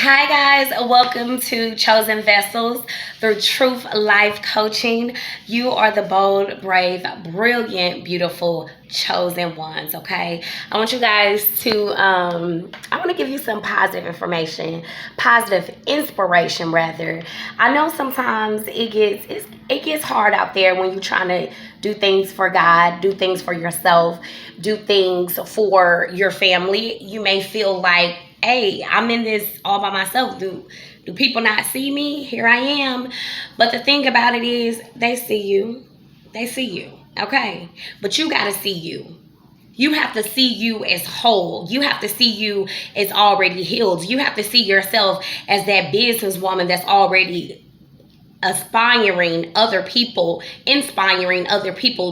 Hi, guys. Welcome to Chosen Vessels through Truth Life Coaching. You are the bold, brave, brilliant, beautiful, chosen ones, okay? I want you guys to, I want to give you some positive information, positive inspiration, rather. I know sometimes it gets hard out there when you're trying to do things for God, do things for yourself, do things for your family. You may feel like, hey, I'm in this all by myself. Do people not see me? Here I am. But the thing about it is, they see you. They see you. Okay. But you got to see you. You have to see you as whole. You have to see you as already healed. You have to see yourself as that businesswoman that's already inspiring other people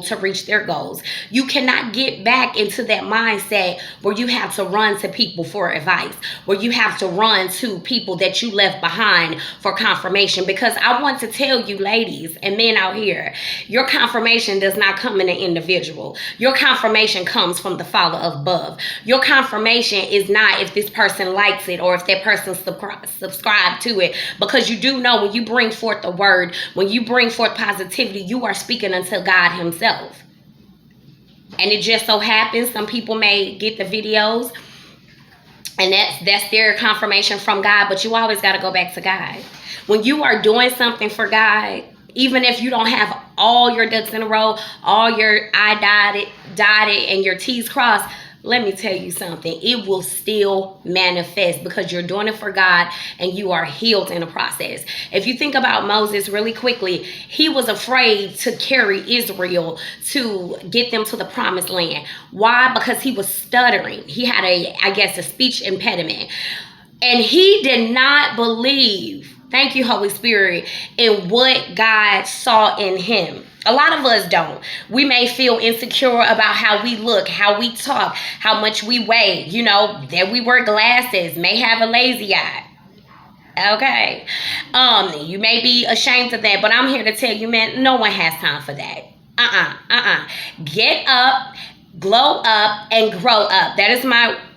to reach their goals. You cannot get back into that mindset where you have to run to people for advice, where you have to run to people that you left behind for confirmation. Because I want to tell you, ladies and men out here, your confirmation does not come in an individual. Your confirmation comes from the Father above. Your confirmation is not if this person likes it or if that person subscribed to it, because you do know when you bring forth the word, when you bring forth positivity, you are speaking unto God himself. And it just so happens some people may get the videos and that's their confirmation from God, but you always got to go back to God. When you are doing something for God, even if you don't have all your ducks in a row, all your I dotted and your T's crossed, let me tell you something. It will still manifest because you're doing it for God and you are healed in the process. If you think about Moses really quickly, he was afraid to carry Israel to get them to the promised land. Why? Because he was stuttering. He had a speech impediment. And he did not believe, thank you, Holy Spirit, in what God saw in him. A lot of us don't. We may feel insecure about how we look, how we talk, how much we weigh, that we wear glasses, may have a lazy eye. Okay. You may be ashamed of that, but I'm here to tell you, man, no one has time for that. Get up, glow up, and grow up. That is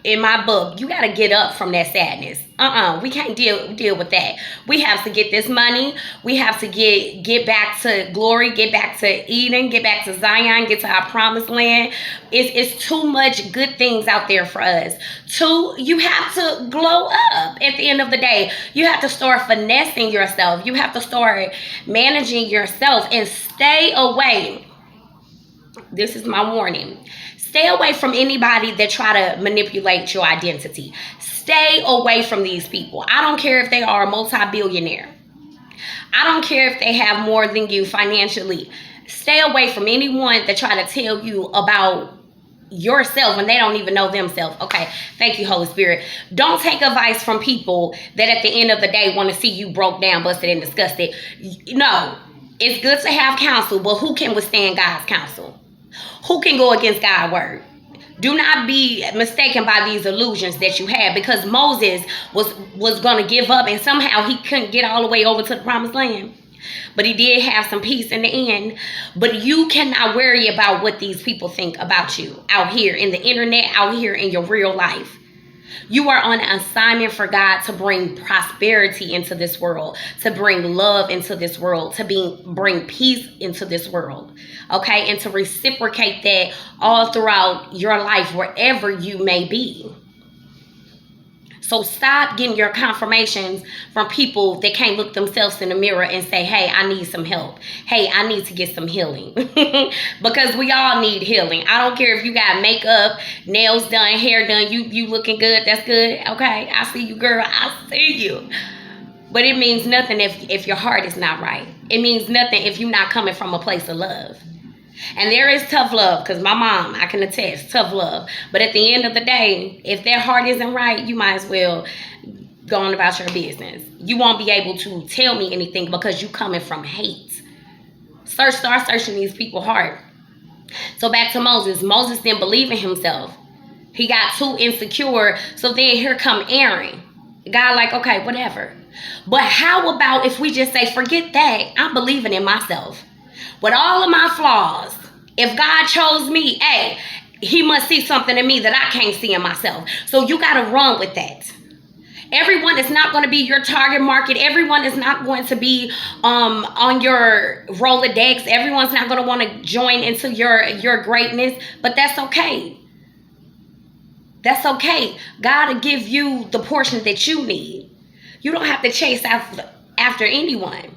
in my book. You got to get up from that sadness. We can't deal with that. We have to get this money. We have to get back to glory, get back to Eden, get back to Zion, get to our promised land. It's too much good things out there for us. You have to glow up at the end of the day. You have to start finessing yourself. You have to start managing yourself and stay away. This is my warning. Stay away from anybody that try to manipulate your identity. Stay away from these people. I don't care if they are a multi-billionaire. I don't care if they have more than you financially. Stay away from anyone that try to tell you about yourself when they don't even know themselves. Okay, thank you, Holy Spirit. Don't take advice from people that at the end of the day want to see you broke down, busted, and disgusted. No, it's good to have counsel, but who can withstand God's counsel? Who can go against God's word? Do not be mistaken by these illusions that you have, because Moses was going to give up and somehow he couldn't get all the way over to the promised land. But he did have some peace in the end. But you cannot worry about what these people think about you out here in the internet, out here in your real life. You are on an assignment for God to bring prosperity into this world, to bring love into this world, to bring peace into this world, okay? And to reciprocate that all throughout your life, wherever you may be. So stop getting your confirmations from people that can't look themselves in the mirror and say, hey, I need some help. Hey, I need to get some healing. Because we all need healing. I don't care if you got makeup, nails done, hair done, you looking good, that's good. Okay, I see you, girl, I see you. But it means nothing if your heart is not right. It means nothing if you're not coming from a place of love. And there is tough love, because my mom, I can attest, tough love. But at the end of the day, if their heart isn't right, you might as well go on about your business. You won't be able to tell me anything because you coming from hate. Start searching these people's heart. So back to Moses. Moses didn't believe in himself. He got too insecure. So then here come Aaron. God like, okay, whatever. But how about if we just say, forget that. I'm believing in myself. With all of my flaws, if God chose me, hey, he must see something in me that I can't see in myself. So you got to run with that. Everyone is not going to be your target market. Everyone is not going to be on your Rolodex. Everyone's not going to want to join into your greatness, but that's okay. That's okay. God will give you the portion that you need. You don't have to chase after anyone.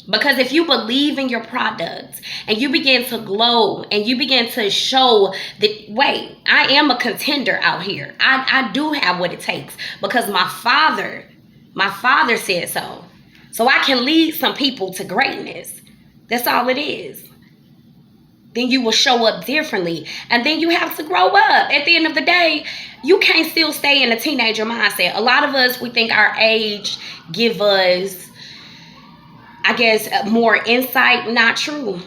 Because if you believe in your product and you begin to glow and you begin to show that, wait, I am a contender out here. I do have what it takes because my father said so. So I can lead some people to greatness. That's all it is. Then you will show up differently. And then you have to grow up. At the end of the day, you can't still stay in a teenager mindset. A lot of us, we think our age give us, I guess, more insight. Not true.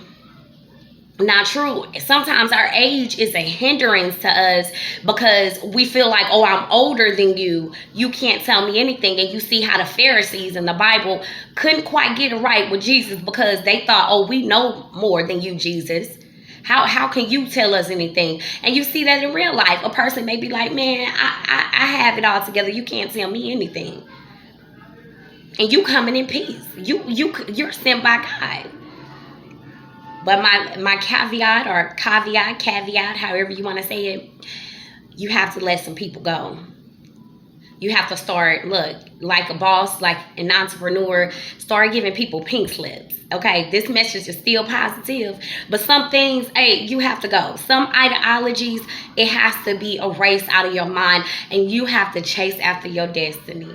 Not true. Sometimes our age is a hindrance to us because we feel like, oh, I'm older than you. You can't tell me anything. And you see how the Pharisees in the Bible couldn't quite get it right with Jesus because they thought, oh, we know more than you, Jesus. How can you tell us anything? And you see that in real life. A person may be like, man, I have it all together. You can't tell me anything. And you coming in peace. You're sent by God. But my caveat or caveat, however you want to say it, you have to let some people go. You have to start, look, like a boss, like an entrepreneur, start giving people pink slips. Okay, this message is still positive, but some things, hey, you have to go. Some ideologies, it has to be erased out of your mind, and you have to chase after your destiny.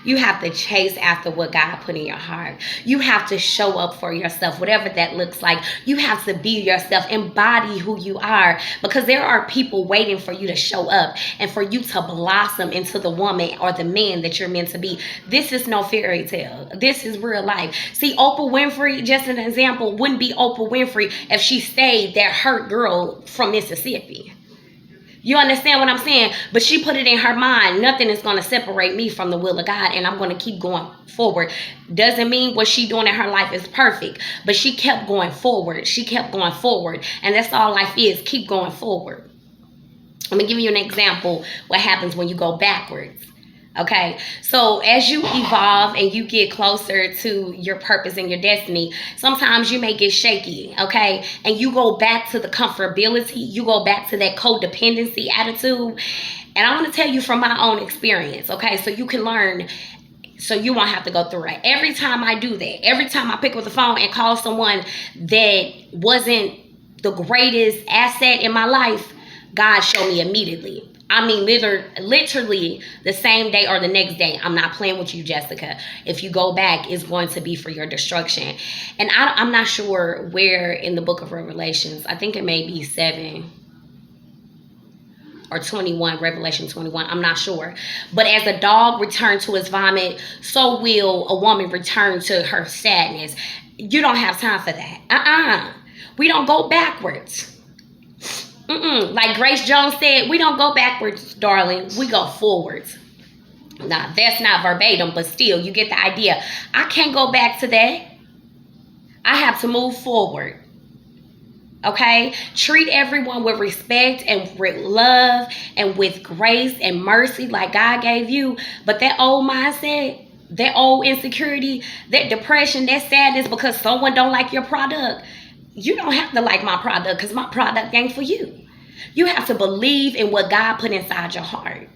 You have to chase after what God put in your heart. You have to show up for yourself, whatever that looks like. You have to be yourself, embody who you are, because there are people waiting for you to show up and for you to blossom into the woman or the man that you're meant to be. This is no fairy tale. This is real life. See, Oprah Winfrey, just an example, wouldn't be Oprah Winfrey if she stayed that hurt girl from Mississippi. You understand what I'm saying? But she put it in her mind, nothing is going to separate me from the will of God, and I'm going to keep going forward. Doesn't mean what she's doing in her life is perfect, but she kept going forward. She kept going forward, and that's all life is. Keep going forward. Let me give you an example what happens when you go backwards. Okay, so as you evolve and you get closer to your purpose and your destiny, sometimes you may get shaky, okay? And you go back to the comfortability, you go back to that codependency attitude. And I want to tell you from my own experience, okay? So you can learn, so you won't have to go through it. Every time I do that, every time I pick up the phone and call someone that wasn't the greatest asset in my life, God showed me immediately. I mean, literally the same day or the next day. I'm not playing with you, Jessica. If you go back, it's going to be for your destruction. And I'm not sure where in the book of Revelations. I think it may be 7 or 21, Revelation 21. I'm not sure. But as a dog returned to his vomit, so will a woman return to her sadness. You don't have time for that. We don't go backwards. Like Grace Jones said, we don't go backwards, darling. We go forwards. Now, that's not verbatim, but still, you get the idea. I can't go back to that. I have to move forward. Okay? Treat everyone with respect and with love and with grace and mercy like God gave you. But that old mindset, that old insecurity, that depression, that sadness because someone don't like your product, you don't have to like my product because my product ain't for you. You have to believe in what God put inside your heart.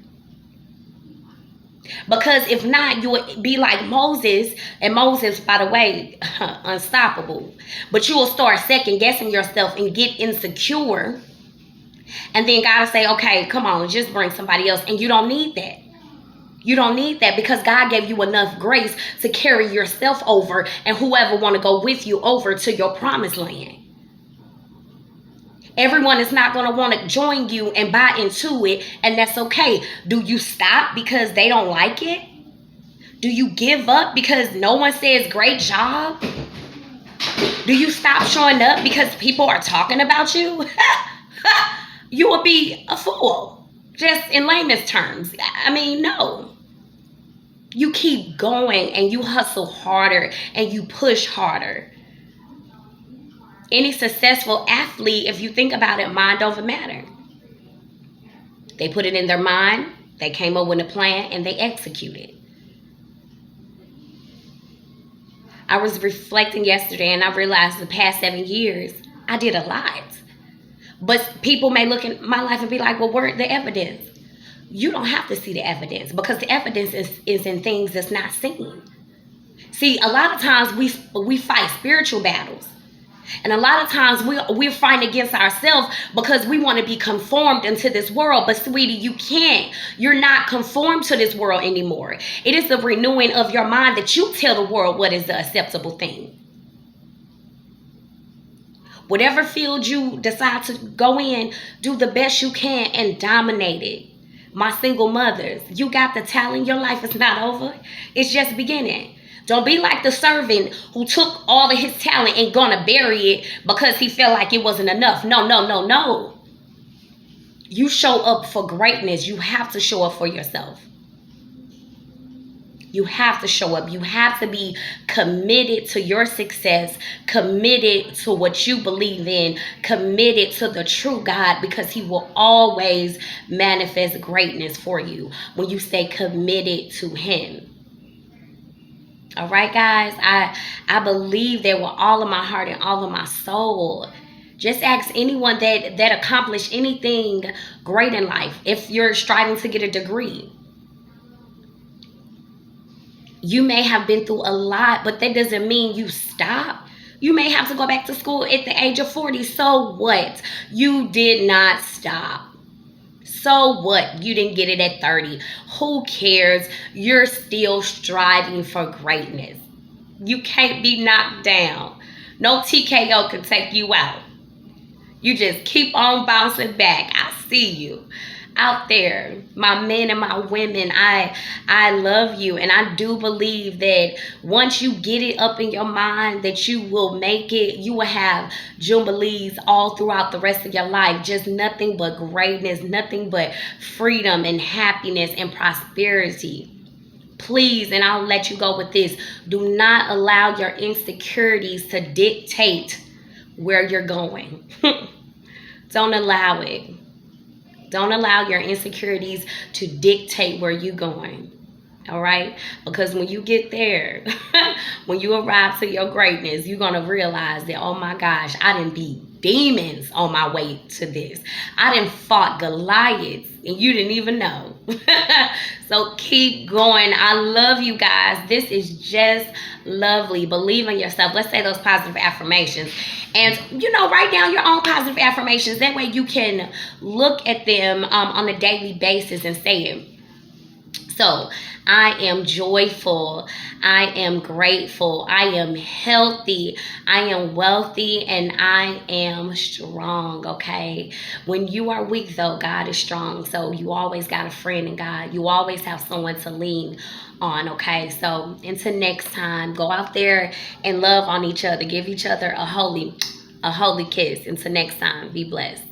Because if not, you would be like Moses. And Moses, by the way, unstoppable. But you will start second guessing yourself and get insecure. And then God will say, okay, come on, just bring somebody else. And you don't need that. You don't need that because God gave you enough grace to carry yourself over and whoever want to go with you over to your promised land. Everyone is not going to want to join you and buy into it, and that's okay. Do you stop because they don't like it? Do you give up because no one says great job? Do you stop showing up because people are talking about you? You will be a fool, just in layman's terms. I mean, no. You keep going and you hustle harder and you push harder. Any successful athlete, if you think about it, mind over matter. They put it in their mind. They came up with a plan and they executed. I was reflecting yesterday and I realized the past 7 years, I did a lot. But people may look at my life and be like, well, where's the evidence? You don't have to see the evidence, because the evidence is in things that's not seen. See, a lot of times we fight spiritual battles. And a lot of times we're fighting against ourselves because we want to be conformed into this world. But sweetie, you can't. You're not conformed to this world anymore. It is the renewing of your mind that you tell the world what is the acceptable thing. Whatever field you decide to go in, do the best you can and dominate it. My single mothers, you got the talent. Your life is not over. It's just beginning. Don't be like the servant who took all of his talent and gonna bury it because he felt like it wasn't enough. No, no, no, no. You show up for greatness. You have to show up for yourself. You have to show up. You have to be committed to your success, committed to what you believe in, committed to the true God, because he will always manifest greatness for you when you stay committed to him. All right, guys, I believe that with all of my heart and all of my soul. Just ask anyone that accomplished anything great in life. If you're striving to get a degree, you may have been through a lot, but that doesn't mean you stop. You may have to go back to school at the age of 40. So what? You did not stop. So what? You didn't get it at 30. Who cares? You're still striving for greatness. You can't be knocked down. No TKO can take you out. You just keep on bouncing back. I see you out there, my men and my women. I love you, and I do believe that once you get it up in your mind that you will make it, you will have jubilees all throughout the rest of your life. Just nothing but greatness, nothing but freedom and happiness and prosperity. Please, and I'll let you go with this, do not allow your insecurities to dictate where you're going. Don't allow it. Don't allow your insecurities to dictate where you're going. All right? Because when you get there, when you arrive to your greatness, you're going to realize that, oh my gosh, I didn't beat demons on my way to this. I didn't fought Goliaths and you didn't even know. So keep going. I love you guys. This is Jess Lovely. Believe in yourself. Let's say those positive affirmations. And, write down your own positive affirmations. That way you can look at them on a daily basis and say it. So, I am joyful. I am grateful. I am healthy. I am wealthy. And I am strong, okay? When you are weak, though, God is strong. So, you always got a friend in God. You always have someone to lean on, okay? So, until next time, go out there and love on each other. Give each other a holy kiss. Until next time, be blessed.